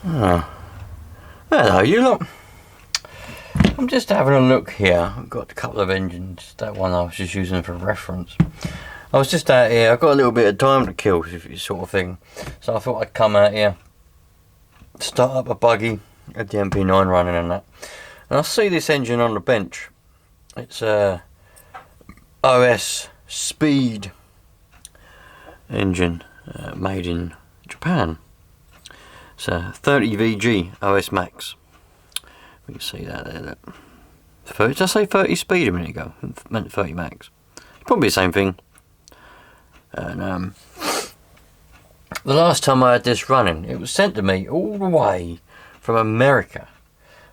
Oh. Hello you lot. I'm just having a look here. I've got a couple of engines. That one I was just using for reference. I was just out here. I've got a little bit of time to kill, sort of thing. So I thought I'd come out here, start up a buggy, had the MP9 running and that. And I see this engine on the bench. It's a OS Speed engine made in Japan. It's a 30 VG OS Max. We can see that there. Did I say 30 speed a minute ago? I meant 30 max. Probably the same thing. And the last time I had this running, it was sent to me all the way from America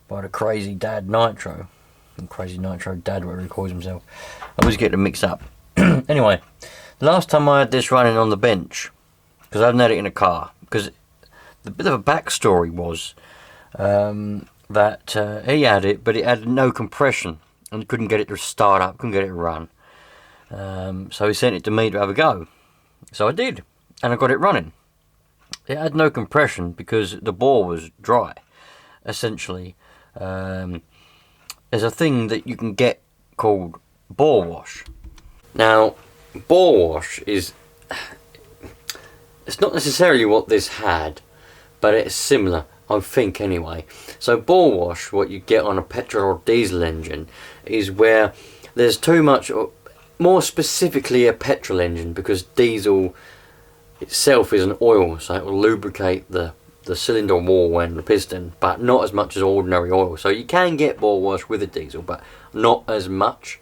by the Crazy Dad Nitro. Crazy Nitro Dad, whatever he calls himself. I always get them mixed up. Anyway, the last time I had this running on the bench, because I hadn't had it in a car, because the bit of a backstory was that he had it, but it had no compression and couldn't get it to start up, couldn't get it to run. So he sent it to me to have a go. So I did, and I got it running. It had no compression because the bore was dry. Essentially, there's a thing that you can get called bore wash. Now, bore wash is, it's not necessarily what this had, but it's similar, I think anyway. So bore wash, what you get on a petrol or diesel engine, is where there's too much, or more specifically a petrol engine, because diesel itself is an oil, so it will lubricate the cylinder wall and the piston, but not as much as ordinary oil. So you can get bore wash with a diesel, but not as much.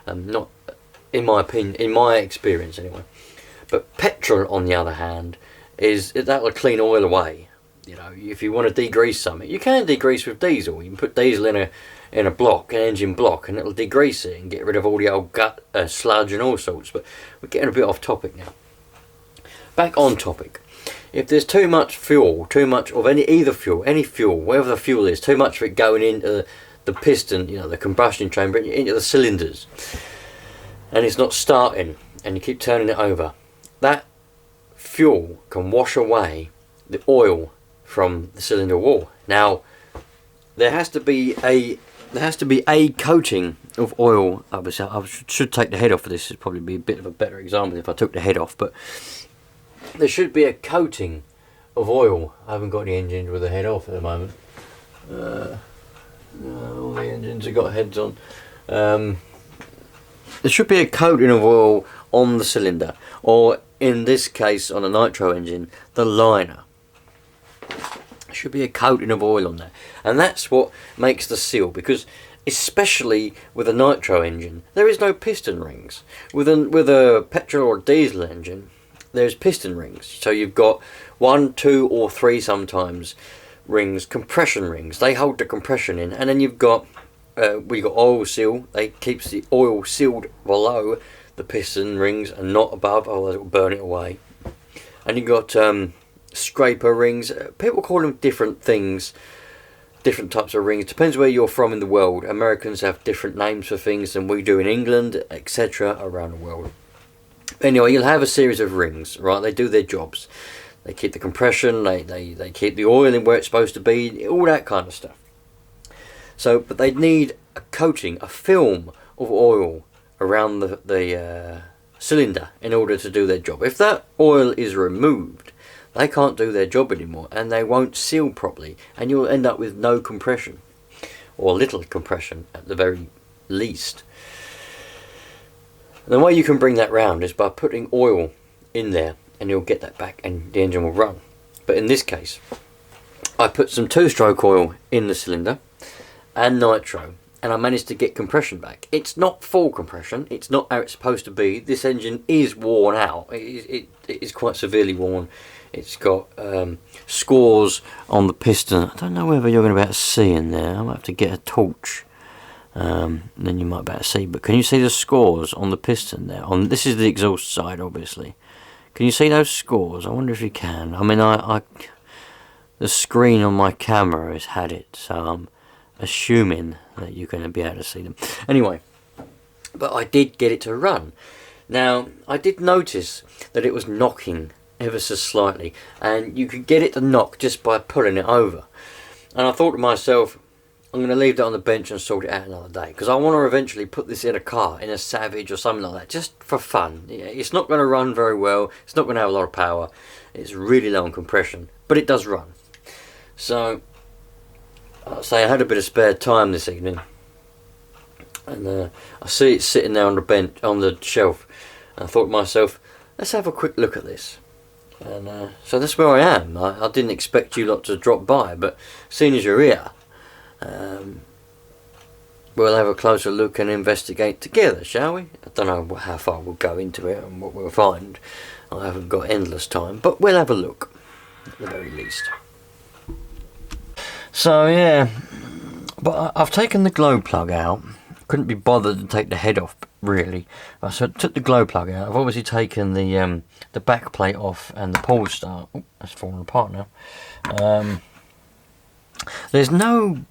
Not in my opinion, in my experience anyway. But petrol, on the other hand, that will clean oil away. You know, if you want to degrease something, you can degrease with diesel. You can put diesel in a block, an engine block, and it'll degrease it and get rid of all the old gut sludge and all sorts. But we're getting a bit off topic now. Back on topic. If there's too much fuel, too much of any fuel, whatever the fuel is, too much of it going into the piston, you know, the combustion chamber, into the cylinders, and it's not starting, and you keep turning it over, that fuel can wash away the oil from the cylinder wall. Now, there has to be a coating of oil. Obviously, I should take the head off of this. Would probably be a bit of a better example if I took the head off, but there should be a coating of oil. I haven't got any engines with the head off at the moment. No, all the engines have got heads on. There should be a coating of oil on the cylinder, or in this case on a nitro engine, the liner. There should be a coating of oil on there, and that's what makes the seal, because especially with a nitro engine, there is no piston rings. With a petrol or diesel engine, there's piston rings. So you've got 1, 2 or 3 sometimes rings, compression rings. They hold the compression in, and then you've got oil seal. They keeps the oil sealed below the piston rings and not above, otherwise it will burn it away. And you've got scraper rings. People call them different things, different types of rings. Depends where you're from in the world. Americans have different names for things than we do in England, etc. around the world. Anyway, you'll have a series of rings, right? They do their jobs. They keep the compression, they keep the oil in where it's supposed to be, all that kind of stuff. So, but they need a coating, a film of oil around the cylinder in order to do their job. If that oil is removed, they can't do their job anymore, and they won't seal properly, and you'll end up with no compression, or little compression at the very least. And the way you can bring that round is by putting oil in there, and you'll get that back and the engine will run. But in this case, I put some 2-stroke oil in the cylinder and nitro, and I managed to get compression back. It's not full compression, it's not how it's supposed to be. This engine is worn out, it is quite severely worn. It's got scores on the piston. I don't know whether you're going to be able to see in there. I might have to get a torch. Then you might be able to see. But can you see the scores on the piston there? This is the exhaust side, obviously. Can you see those scores? I wonder if you can. I mean, the screen on my camera has had it, so I'm assuming that you're going to be able to see them. Anyway, but I did get it to run. Now, I did notice that it was knocking ever so slightly, and you could get it to knock just by pulling it over. And I thought to myself, I'm going to leave that on the bench and sort it out another day, because I want to eventually put this in a car, in a Savage or something like that, just for fun. Yeah, it's not going to run very well, it's not going to have a lot of power, it's really low on compression, but it does run. So I'll say I had a bit of spare time this evening, and I see it sitting there on the bench, on the shelf, and I thought to myself, let's have a quick look at this. And so that's where I am. I didn't expect you lot to drop by, but seeing as you're here, we'll have a closer look and investigate together, shall we? I don't know how far we'll go into it and what we'll find. I haven't got endless time, but we'll have a look at the very least. So yeah, but I've taken the glow plug out. Couldn't be bothered to take the head off, really. So I took the glow plug out. I've obviously taken the back plate off and the pull start. Oh, that's falling apart now. There's no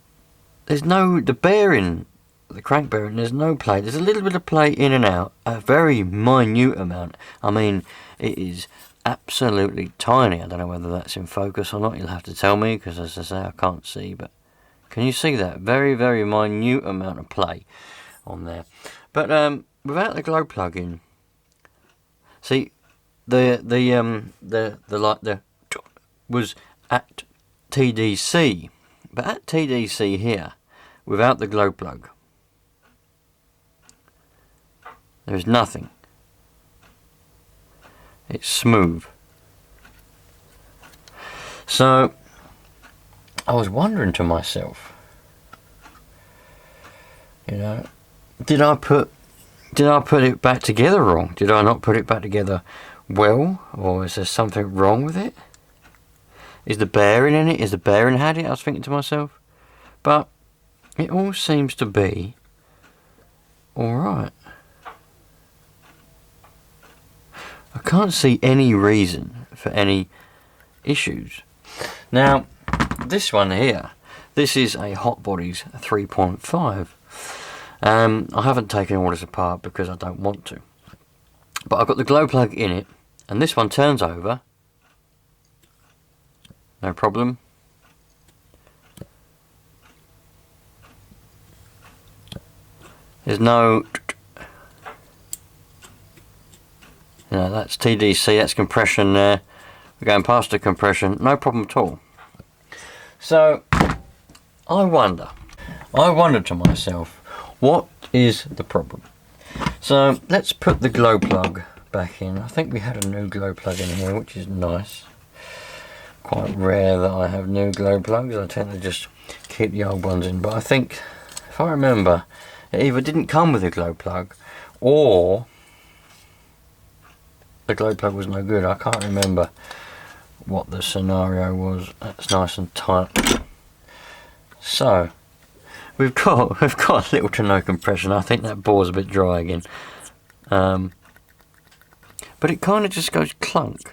the bearing, the crank bearing, there's no plate. There's a little bit of plate in and out, a very minute amount. I mean, it is absolutely tiny. I don't know whether that's in focus or not, you'll have to tell me, because as I say, I can't see, but can you see that? Very, very minute amount of play on there. But without the glow plug in, see, the light was at TDC. But at TDC here, without the glow plug, there's nothing. It's smooth. So I was wondering to myself, you know, did I put it back together wrong? Did I not put it back together well, or is there something wrong with it? Is the bearing in it? Is the bearing had it? I was thinking to myself. But it all seems to be alright. I can't see any reason for any issues. Now, this one here, this is a Hot Bodies 3.5. I haven't taken all this apart because I don't want to. But I've got the glow plug in it, and this one turns over. No problem. There's no, you know, that's TDC, that's compression there. We're going past the compression, no problem at all. So I wondered to myself, what is the problem? So let's put the glow plug back in. I think we had a new glow plug in here, which is nice. Quite rare that I have new glow plugs. I tend to just keep the old ones in, but I think, if I remember, it either didn't come with a glow plug or the glow plug was no good. I can't remember what the scenario was. That's nice and tight. So we've got little to no compression. I think that bore's a bit dry again, but it kind of just goes clunk.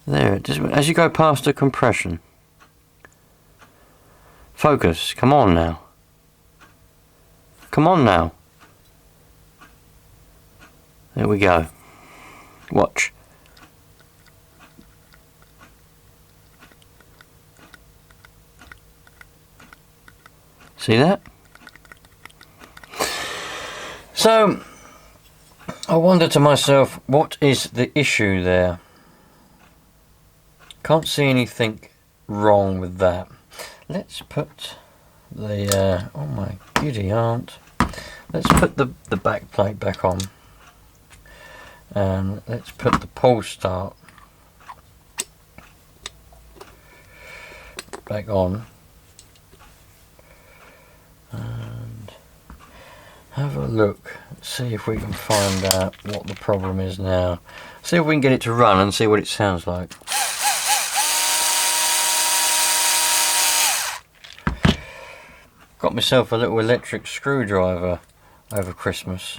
There, just as you go past the compression. Focus, come on now. Come on now. There we go. Watch. See that? So, I wonder to myself, what is the issue there? Can't see anything wrong with that. Let's put the oh my giddy aunt. Let's put the back plate back on, and let's put the pull start back on, and have a look, see if we can find out what the problem is now. See if we can get it to run and see what it sounds like. Got myself a little electric screwdriver over Christmas.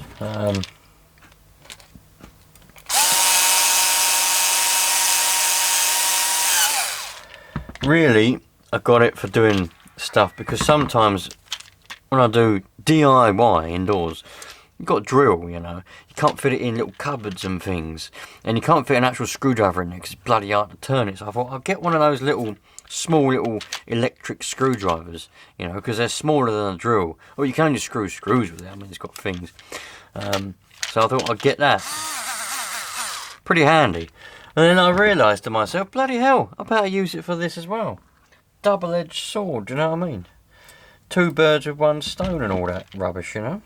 Really, I got it for doing stuff, because sometimes when I do DIY indoors, you've got a drill, you know. You can't fit it in little cupboards and things. And you can't fit an actual screwdriver in there because it's bloody hard to turn it. So I thought I'll get one of those little, small little electric screwdrivers, you know, because they're smaller than a drill. Or you can only screw screws with it. I mean, it's got things. So I thought I'd get that. Pretty handy. And then I realised to myself, bloody hell, I better use it for this as well. Double-edged sword, do you know what I mean? 2 birds with 1 stone and all that rubbish, you know.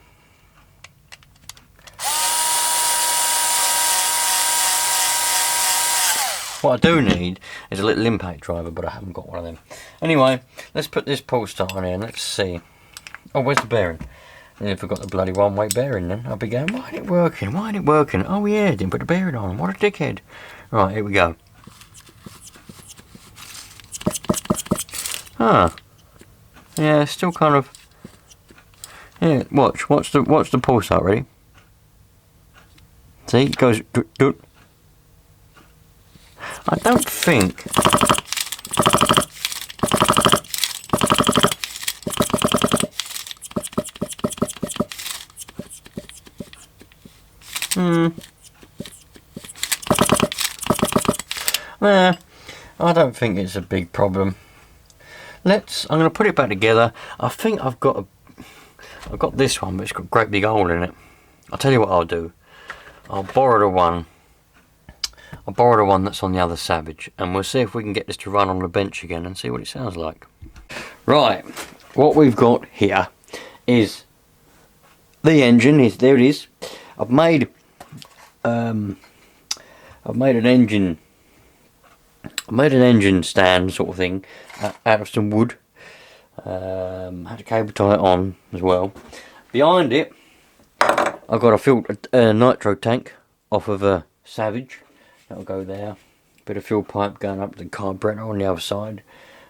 What I do need is a little impact driver, but I haven't got one of them. Anyway, let's put this pull start on here and let's see. Oh, where's the bearing? I forgot the bloody one-way bearing then. I'll be going, why ain't it working? Why ain't it working? Oh yeah, didn't put the bearing on. What a dickhead. Right, here we go. Ah. Yeah, still kind of... Yeah, watch the pull start, ready? See, it goes... I don't think... Nah, I don't think it's a big problem. I'm going to put it back together. I think I've got this one, but it's got a great big hole in it. I'll tell you what I'll do. I'll borrow the one that's on the other Savage, and we'll see if we can get this to run on the bench again and see what it sounds like. Right, what we've got here is the engine. There it is. I've made an engine stand sort of thing out of some wood. Had to cable tie it on as well. Behind it, I've got a nitro tank off of a Savage. That'll go there. Bit of fuel pipe going up the carburetor on the other side.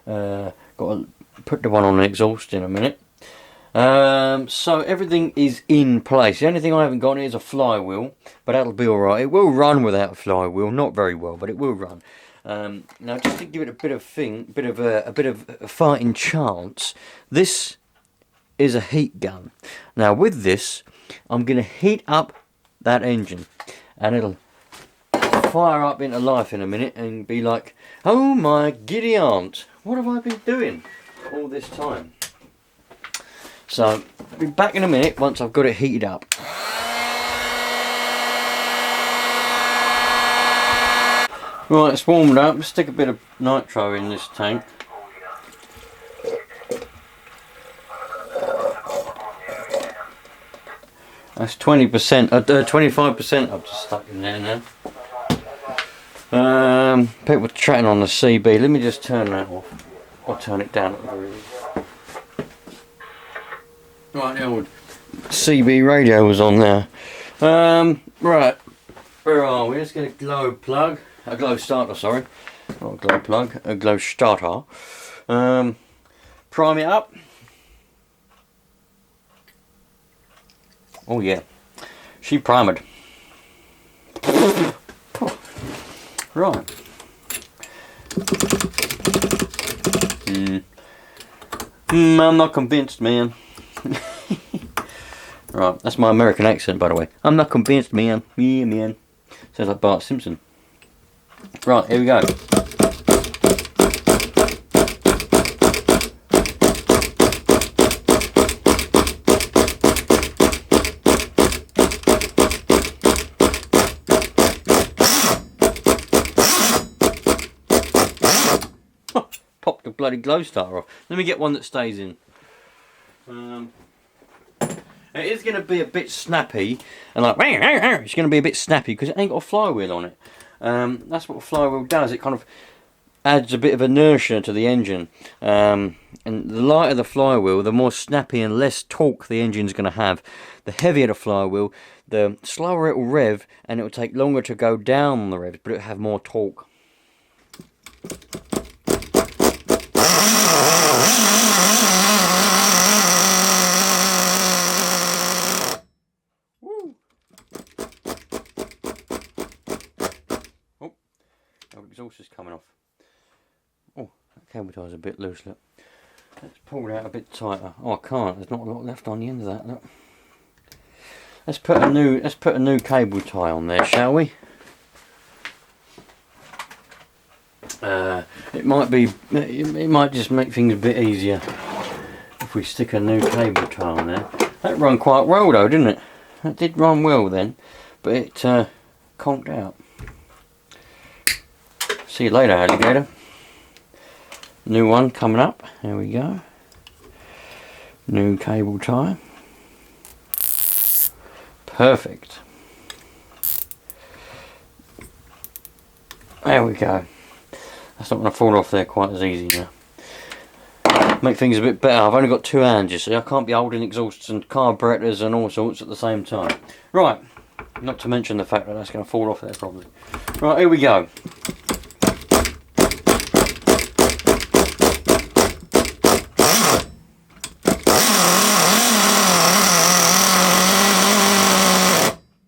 Got to put the one on the exhaust in a minute. So everything is in place. The only thing I haven't got is a flywheel, but that'll be alright. It will run without a flywheel, not very well, but it will run. Now, just to give it a bit of a fighting chance, this is a heat gun. Now, with this, I'm going to heat up that engine, and it'll fire up into life in a minute and be like, oh my giddy aunt, what have I been doing all this time? So, I'll be back in a minute once I've got it heated up. Right, it's warmed up. Let's stick a bit of nitro in this tank. That's 20%, 25% I've just stuck in there now. People chatting on the CB. Let me just turn that off. Or turn it down. Right, the old CB radio was on there. Right, where are we? Let's get a glow plug. A glow starter, sorry. Not a glow plug, a glow starter. Prime it up. Oh yeah, she primed. Right. I'm not convinced, man. Right, that's my American accent, by the way. I'm not convinced, man. Yeah, man. Sounds like Bart Simpson. Right, here we go. Pop the bloody glow starter off. Let me get one that stays in. It is going to be a bit snappy, and like, it's going to be a bit snappy because it ain't got a flywheel on it. That's what a flywheel does. It kind of adds a bit of inertia to the engine. And the lighter the flywheel, the more snappy and less torque the engine's going to have. The heavier the flywheel, the slower it will rev, and it will take longer to go down the revs, but it will have more torque. Exhaust is coming off. Oh, that cable tie is a bit loose, look. Let's pull it out a bit tighter. Oh, I can't, there's not a lot left on the end of that, look. let's put a new cable tie on there, shall we? It might just make things a bit easier if we stick a new cable tie on there. That run quite well though, didn't it? That did run well then, but it conked out. See you later, alligator. New one coming up. There we go. New cable tie. Perfect. There we go. That's not going to fall off there quite as easy now. Make things a bit better. I've only got two hands, you see. I can't be holding exhausts and carburetors and all sorts at the same time. Right. Not to mention the fact that that's going to fall off there probably. Right, here we go.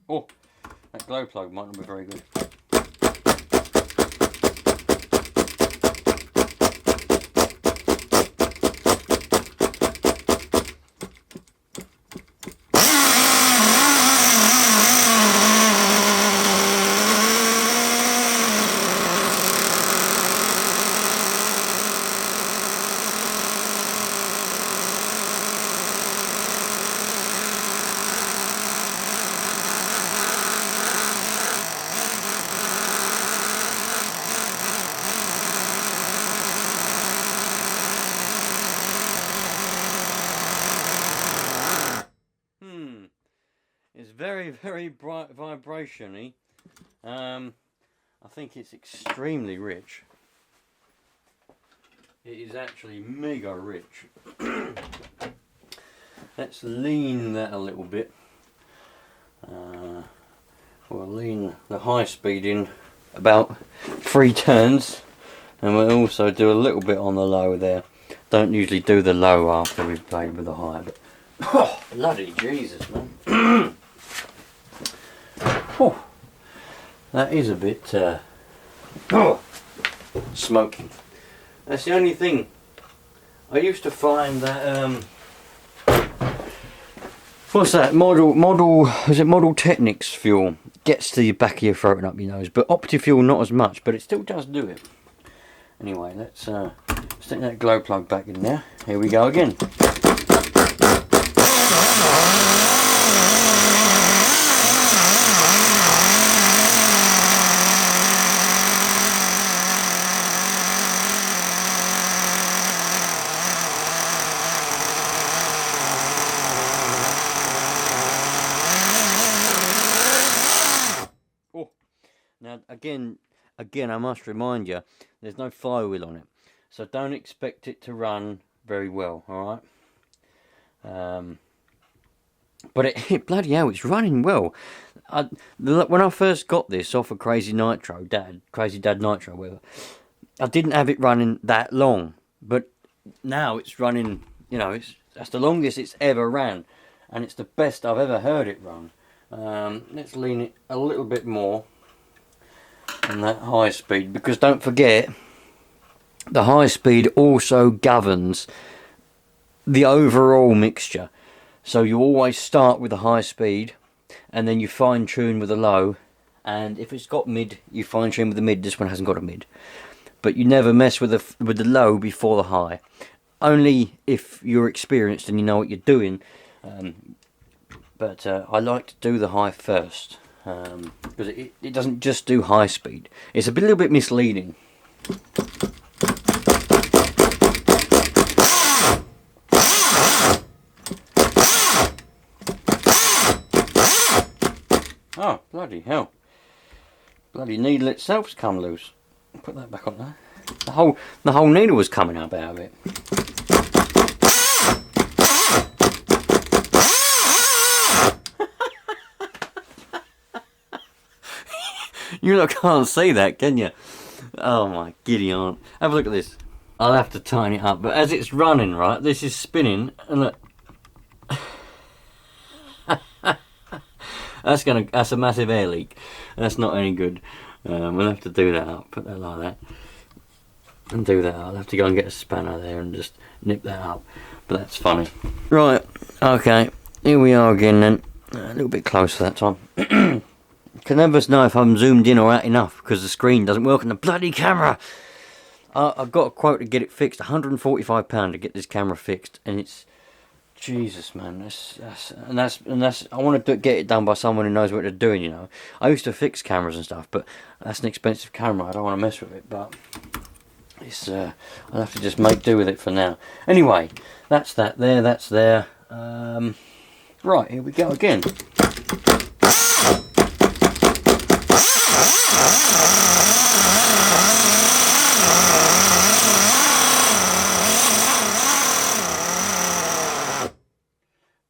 Oh, that glow plug might not be very good. It's very, very bright vibration-y. I think it's extremely rich. It is actually mega rich. Let's lean that a little bit. We'll lean the high speed in about 3 turns, and we'll also do a little bit on the low there. Don't usually do the low after we've played with the high, but oh, bloody Jesus, man. Oh, that is a bit smoky. That's the only thing. I used to find that what's that? Model Technics fuel gets to the back of your throat and up your nose, but Opti-Fuel not as much, but it still does do it. Anyway, let's stick that glow plug back in there. Here we go again. Now again I must remind you, there's no flywheel on it, so don't expect it to run very well, alright? But it bloody hell, it's running well. When I first got this off of Crazy Dad Nitro, whatever, I didn't have it running that long, but now it's running, you know, that's the longest it's ever ran, and it's the best I've ever heard it run. Let's lean it a little bit more on that high speed, because don't forget, the high speed also governs the overall mixture. So you always start with the high speed, and then you fine tune with the low, and if it's got mid, you fine tune with the mid. This one hasn't got a mid, but you never mess with the low before the high, only if you're experienced and you know what you're doing. But I like to do the high first, because it doesn't just do high speed. It's a little bit misleading. Oh, bloody hell. Bloody needle itself's come loose. Put that back on there. The whole needle was coming up out of it. You lot can't see that, can you? Oh my giddy aunt. Have a look at this. I'll have to tighten it up, but as it's running, right, this is spinning, and look. That's a massive air leak. That's not any good. We'll have to do that up. Put that like that. And do that. I'll have to go and get a spanner there and just nip that up. But that's funny. Right, okay. Here we are again then. A little bit closer that time. Can never know if I'm zoomed in or out enough because the screen doesn't work on the bloody camera. I've got a quote to get it fixed, £145 to get this camera fixed, and it's Jesus, man. That's I want to get it done by someone who knows what they're doing. You know, I used to fix cameras and stuff, but that's an expensive camera. I don't want to mess with it, but it's I'll have to just make do with it for now. Anyway, that's that there. That's there. Right, here we go again.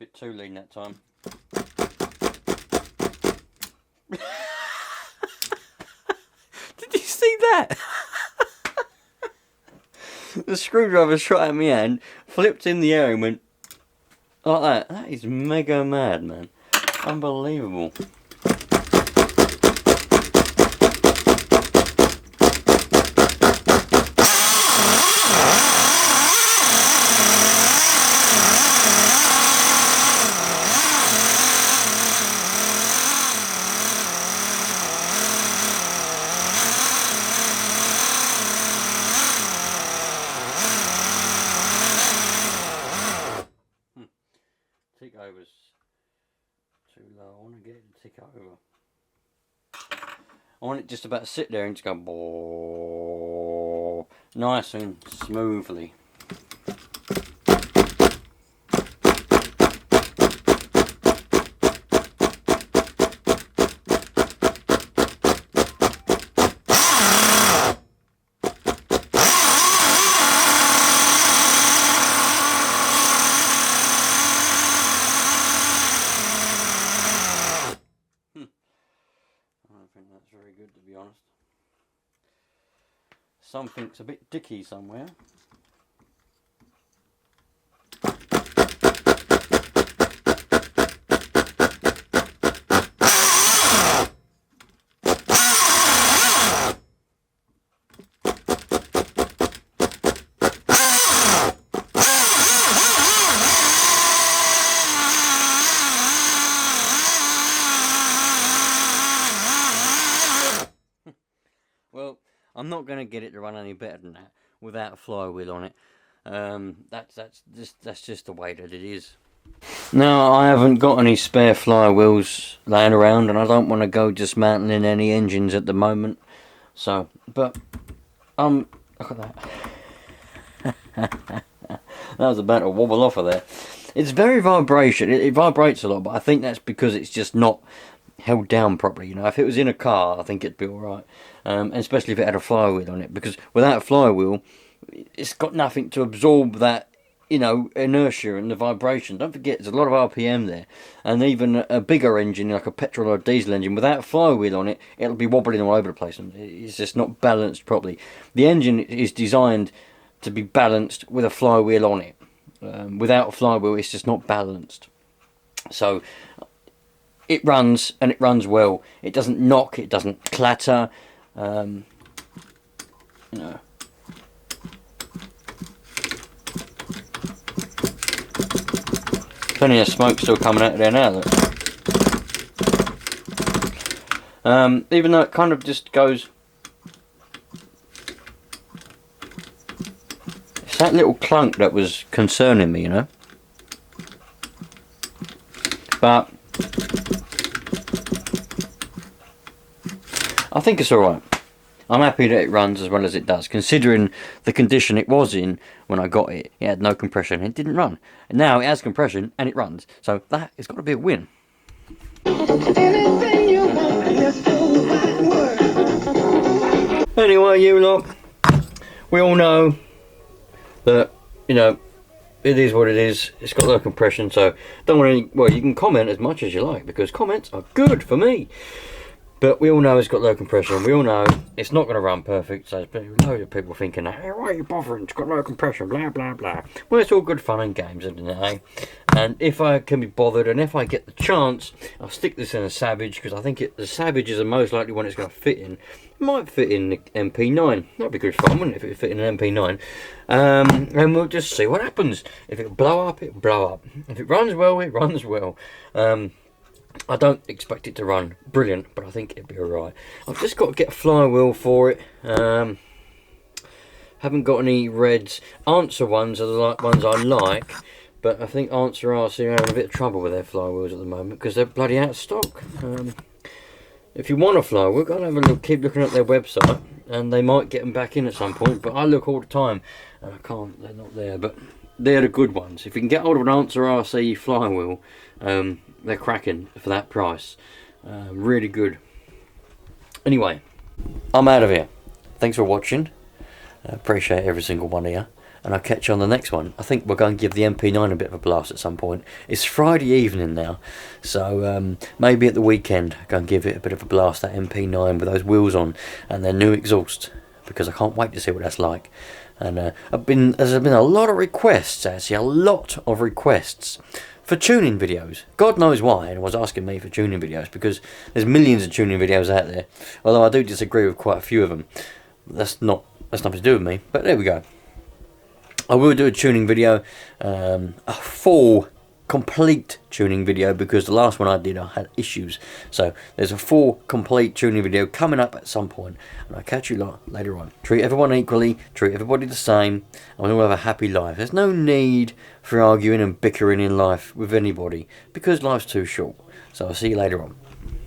Bit too lean that time. Did you see that? The screwdriver shot at my hand, flipped in the air and went like that. That is mega mad, man. Unbelievable. Tick over's too low. I want to get it to tick over. I want it just about to sit there and just go boop, nice and smoothly. That's very good, to be honest. Something's a bit dicky somewhere. Well, I'm not going to get it to run any better than that without a flywheel on it. That's just the way that it is. Now, I haven't got any spare flywheels laying around, and I don't want to go dismantling any engines at the moment. So, but look at that. That was about to wobble off of there. It's very vibration. It vibrates a lot, but I think that's because it's just not held down properly. You know, if it was in a car, I think it'd be all right. And especially if it had a flywheel on it, because without a flywheel, it's got nothing to absorb that, you know, inertia and the vibration. Don't forget, there's a lot of RPM there, and even a bigger engine, like a petrol or a diesel engine, without a flywheel on it, it'll be wobbling all over the place, and it's just not balanced properly. The engine is designed to be balanced with a flywheel on it. Without a flywheel, it's just not balanced. So it runs, and it runs well. It doesn't knock, it doesn't clatter. You know. Plenty of smoke still coming out of there now, look. Even though it kind of just goes, it's that little clunk that was concerning me, you know. But I think it's alright. I'm happy that it runs as well as it does, considering the condition it was in when I got it. It had no compression, it didn't run. And now it has compression and it runs. So that has got to be a win. Anyway, you lot, we all know that, you know, it is what it is. It's got low compression, so don't want any, well, you can comment as much as you like, because comments are good for me. But we all know it's got low compression. We all know it's not going to run perfect. So there's a load of people thinking, hey, why are you bothering? It's got low compression, blah, blah, blah. Well, it's all good fun and games, isn't it, eh? And if I can be bothered, and if I get the chance, I'll stick this in a Savage, because I think the Savage is the most likely one it's going to fit in. It might fit in the MP9. That'd be good fun, wouldn't it, if it fit in an MP9? And we'll just see what happens. If it'll blow up, it'll blow up. If it runs well, it runs well. I don't expect it to run brilliant, but I think it'll be alright. I've just got to get a flywheel for it. Haven't got any reds. Answer ones are the ones I like, but I think Answer RC are having a bit of trouble with their flywheels at the moment because they're bloody out of stock. If you want a flywheel, go and have a look, keep looking at their website, and they might get them back in at some point. But I look all the time, and I can't. They're not there, but they're the good ones. If you can get hold of an Answer RC flywheel, they're cracking for that price. Really good. Anyway, I'm out of here. Thanks for watching. I appreciate every single one of you, and I'll catch you on the next one. I think we're going to give the MP9 a bit of a blast at some point. It's Friday evening now, so maybe at the weekend go and give it a bit of a blast, that MP9 with those wheels on and their new exhaust, because I can't wait to see what that's like. And there's been a lot of requests, actually, a lot of requests for tuning videos. God knows why anyone was asking me for tuning videos, because there's millions of tuning videos out there, although I do disagree with quite a few of them. That's nothing to do with me, but there we go. I will do a tuning video, a full, complete tuning video, because the last one I did I had issues. So there's a full, complete tuning video coming up at some point, and I'll catch you lot later on. Treat everyone equally, treat everybody the same, and we'll all have a happy life. There's no need for arguing and bickering in life with anybody, because life's too short. So I'll see you later on.